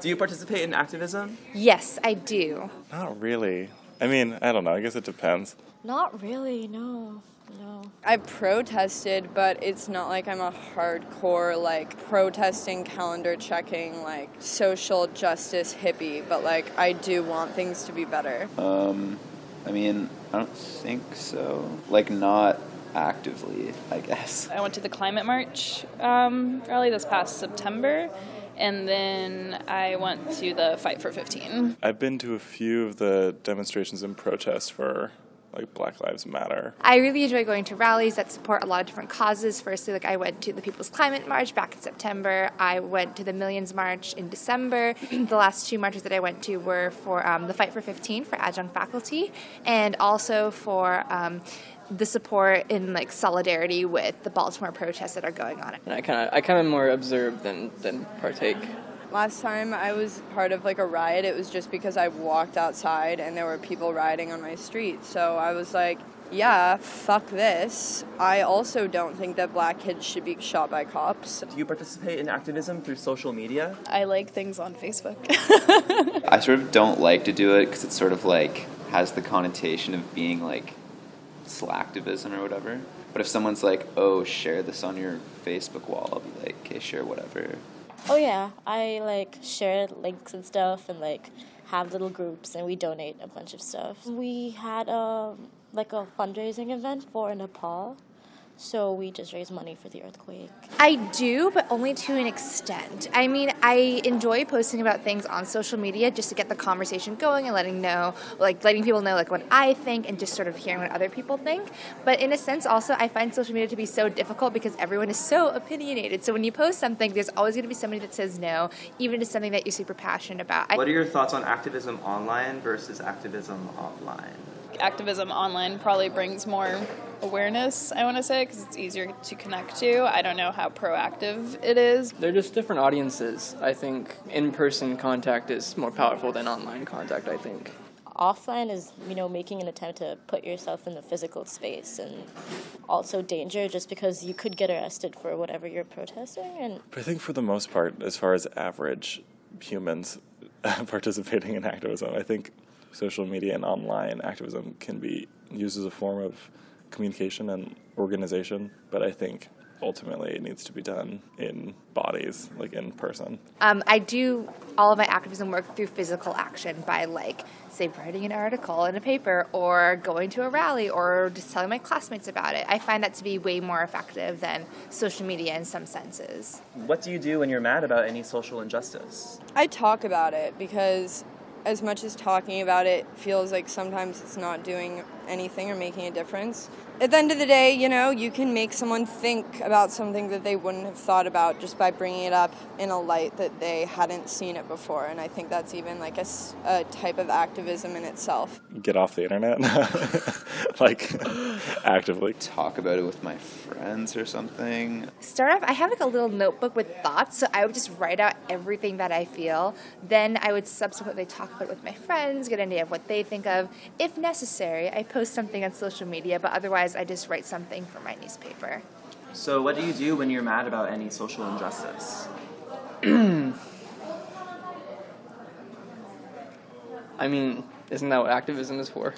Do you participate in activism? Yes, I do. Not really. I mean, I don't know. I guess it depends. Not really, no. I've protested, but it's not like I'm a hardcore, like, protesting, calendar checking, like, social justice hippie, but, like, I do want things to be better. I mean, I don't think so. Like, not actively, I guess. I went to the climate march rally this past September, and then I went to the Fight for 15. I've been to a few of the demonstrations and protests for like Black Lives Matter. I really enjoy going to rallies that support a lot of different causes. Firstly, like I went to the People's Climate March back in September. I went to the Millions March in December. The last two marches that I went to were for the Fight for 15 for adjunct faculty, and also for the support in like solidarity with the Baltimore protests that are going on. And I kind of more observe than partake. Last time I was part of like a riot, it was just because I walked outside and there were people rioting on my street. So I was like, yeah, fuck this. I also don't think that black kids should be shot by cops. Do you participate in activism through social media? I like things on Facebook. I sort of don't like to do it because it sort of like has the connotation of being like slacktivism or whatever. But if someone's like, oh, share this on your Facebook wall, I'll be like, okay, sure, whatever. Oh yeah, I like share links and stuff and like have little groups and we donate a bunch of stuff. We had like a fundraising event for Nepal, so we just raised money for the earthquake. I do, but only to an extent. I mean, I enjoy posting about things on social media just to get the conversation going and letting people know like what I think and just sort of hearing what other people think. But in a sense also, I find social media to be so difficult because everyone is so opinionated. So when you post something, there's always going to be somebody that says no, even if it's something that you're super passionate about. What are your thoughts on activism online versus activism offline? Activism online probably brings more awareness, I want to say, because it's easier to connect to. I don't know how proactive it is. They're just different audiences. I think in-person contact is more powerful than online contact, I think. Offline is, making an attempt to put yourself in the physical space, and also danger just because you could get arrested for whatever you're protesting. But I think for the most part, as far as average humans participating in activism, I think social media and online activism can be used as a form of communication and organization, but I think ultimately it needs to be done in bodies, like in person. I do all of my activism work through physical action by say writing an article in a paper or going to a rally or just telling my classmates about it. I find that to be way more effective than social media in some senses. What do you do when you're mad about any social injustice? I talk about it because as much as talking about it feels like sometimes it's not doing anything or making a difference, at the end of the day, you can make someone think about something that they wouldn't have thought about just by bringing it up in a light that they hadn't seen it before. And I think that's even like a type of activism in itself. Get off the internet, like actively. Talk about it with my friends or something. Start off, I have like a little notebook with thoughts, so I would just write out everything that I feel. Then I would subsequently talk about it with my friends, get an idea of what they think of. If necessary, I post something on social media, but otherwise I just write something for my newspaper. So what do you do when you're mad about any social injustice? I mean, isn't that what activism is for?